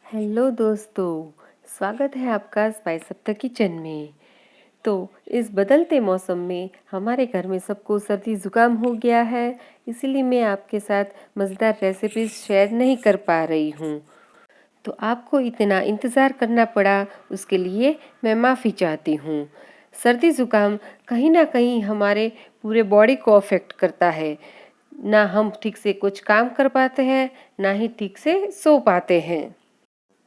Hello दोस्तों, स्वागत है आपका स्पाइस अप द किचन में। तो इस बदलते मौसम में हमारे घर में सबको सर्दी ज़ुकाम हो गया है, इसीलिए मैं आपके साथ मज़ेदार रेसिपीज़ शेयर नहीं कर पा रही हूँ। तो आपको इतना इंतज़ार करना पड़ा, उसके लिए मैं माफ़ी चाहती हूँ। सर्दी ज़ुकाम कहीं ना कहीं हमारे पूरे बॉडी को अफेक्ट करता है। ना हम ठीक से कुछ काम कर पाते हैं, ना ही ठीक से सो पाते हैं।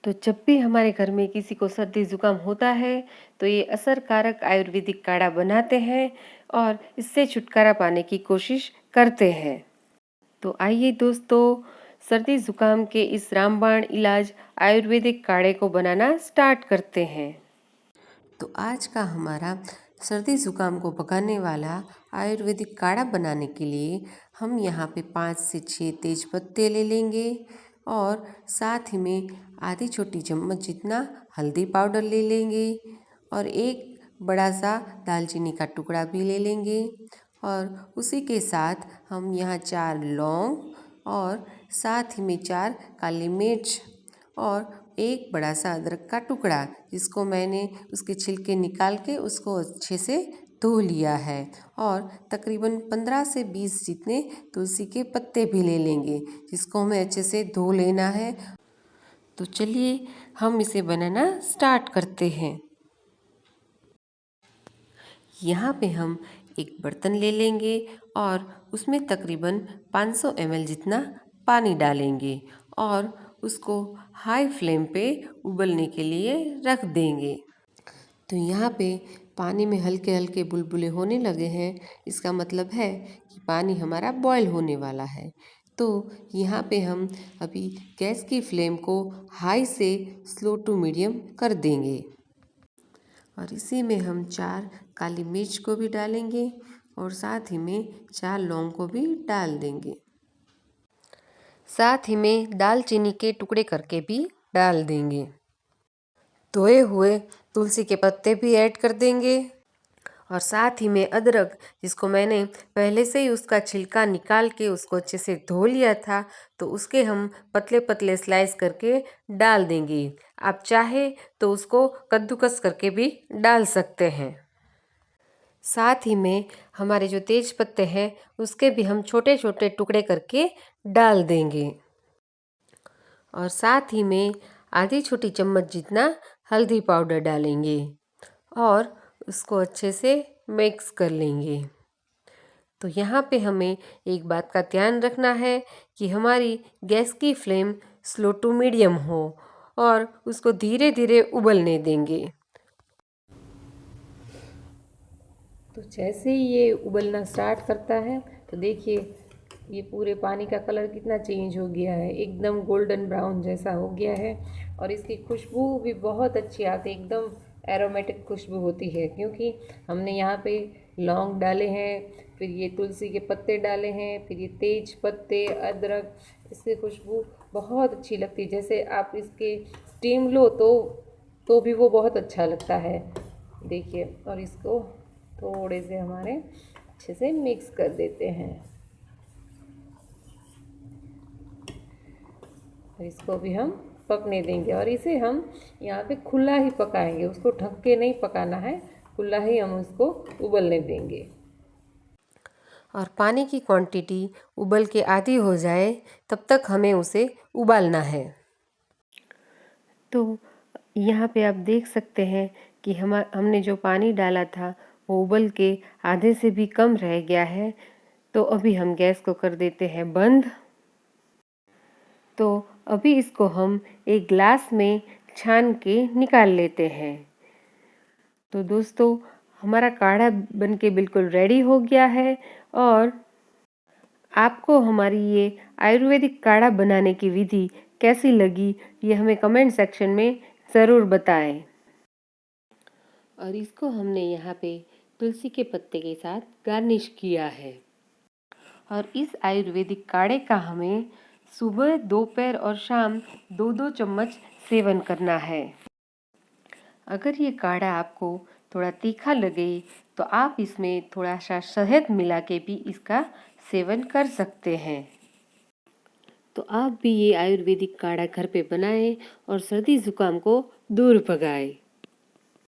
तो जब भी हमारे घर में किसी को सर्दी जुकाम होता है तो ये असरकारक आयुर्वेदिक काढ़ा बनाते हैं और इससे छुटकारा पाने की कोशिश करते हैं। तो आइए दोस्तों, सर्दी जुकाम के इस रामबाण इलाज आयुर्वेदिक काढ़े को बनाना स्टार्ट करते हैं। तो आज का हमारा सर्दी ज़ुकाम को भगाने वाला आयुर्वेदिक काढ़ा बनाने के लिए हम यहाँ पे 5 से 6 तेज पत्ते ले लेंगे और साथ ही में आधी छोटी चम्मच जितना हल्दी पाउडर ले लेंगे और एक बड़ा सा दालचीनी का टुकड़ा भी ले लेंगे और उसी के साथ हम यहाँ 4 लौंग और साथ ही में 4 काली मिर्च और एक बड़ा सा अदरक का टुकड़ा, जिसको मैंने उसके छिलके निकाल के उसको अच्छे से धो लिया है और तकरीबन 15 से 20 जितने तुलसी के पत्ते भी ले लेंगे, जिसको हमें अच्छे से धो लेना है। तो चलिए हम इसे बनाना स्टार्ट करते हैं। यहाँ पे हम एक बर्तन ले लेंगे और उसमें तकरीबन 500 ml जितना पानी डालेंगे और उसको हाई फ्लेम पे उबलने के लिए रख देंगे। तो यहाँ पे पानी में हल्के हल्के बुलबुले होने लगे हैं, इसका मतलब है कि पानी हमारा बॉयल होने वाला है। तो यहाँ पे हम अभी गैस की फ्लेम को हाई से स्लो टू मीडियम कर देंगे और इसी में हम 4 काली मिर्च को भी डालेंगे और साथ ही में 4 लौंग को भी डाल देंगे। साथ ही में दालचीनी के टुकड़े करके भी डाल देंगे। धोए हुए तुलसी के पत्ते भी ऐड कर देंगे और साथ ही में अदरक, जिसको मैंने पहले से ही उसका छिलका निकाल के उसको अच्छे से धो लिया था, तो उसके हम पतले पतले स्लाइस करके डाल देंगे। आप चाहे तो उसको कद्दूकस करके भी डाल सकते हैं। साथ ही में हमारे जो तेज पत्ते हैं उसके भी हम छोटे छोटे टुकड़े करके डाल देंगे और साथ ही में आधी छोटी चम्मच जितना हल्दी पाउडर डालेंगे और उसको अच्छे से मिक्स कर लेंगे। तो यहाँ पे हमें एक बात का ध्यान रखना है कि हमारी गैस की फ्लेम स्लो टू मीडियम हो और उसको धीरे धीरे उबलने देंगे। तो जैसे ही ये उबलना स्टार्ट करता है तो देखिए ये पूरे पानी का कलर कितना चेंज हो गया है, एकदम गोल्डन ब्राउन जैसा हो गया है और इसकी खुशबू भी बहुत अच्छी आती है, एकदम एरोमेटिक खुशबू होती है, क्योंकि हमने यहाँ पे लौंग डाले हैं, फिर ये तुलसी के पत्ते डाले हैं, फिर ये तेज पत्ते, अदरक, इसकी खुशबू बहुत अच्छी लगती है। जैसे आप इसके स्टीम लो तो भी वो बहुत अच्छा लगता है। देखिए, और इसको थोड़े से हमारे अच्छे से मिक्स कर देते हैं और इसको भी हम पकने देंगे और इसे हम यहाँ पे खुला ही पकाएंगे, उसको ढक के नहीं पकाना है, खुला ही हम उसको उबलने देंगे। और पानी की क्वांटिटी उबल के आधी हो जाए तब तक हमें उसे उबालना है। तो यहाँ पे आप देख सकते हैं कि हमने जो पानी डाला था वो उबल के आधे से भी कम रह गया है। तो अभी हम गैस को कर देते हैं बंद। तो अभी इसको हम एक ग्लास में छान के निकाल लेते हैं। तो दोस्तों, हमारा काढ़ा बनके बिल्कुल रेडी हो गया है और आपको हमारी ये आयुर्वेदिक काढ़ा बनाने की विधि कैसी लगी ये हमें कमेंट सेक्शन में ज़रूर बताएं। और इसको हमने यहाँ पे तुलसी के पत्ते के साथ गार्निश किया है। और इस आयुर्वेदिक काढ़े का हमें सुबह, दोपहर और शाम 2-2 चम्मच सेवन करना है। अगर ये काढ़ा आपको थोड़ा तीखा लगे तो आप इसमें थोड़ा सा शहद मिला के भी इसका सेवन कर सकते हैं। तो आप भी ये आयुर्वेदिक काढ़ा घर पे बनाएं और सर्दी जुकाम को दूर भगाएं।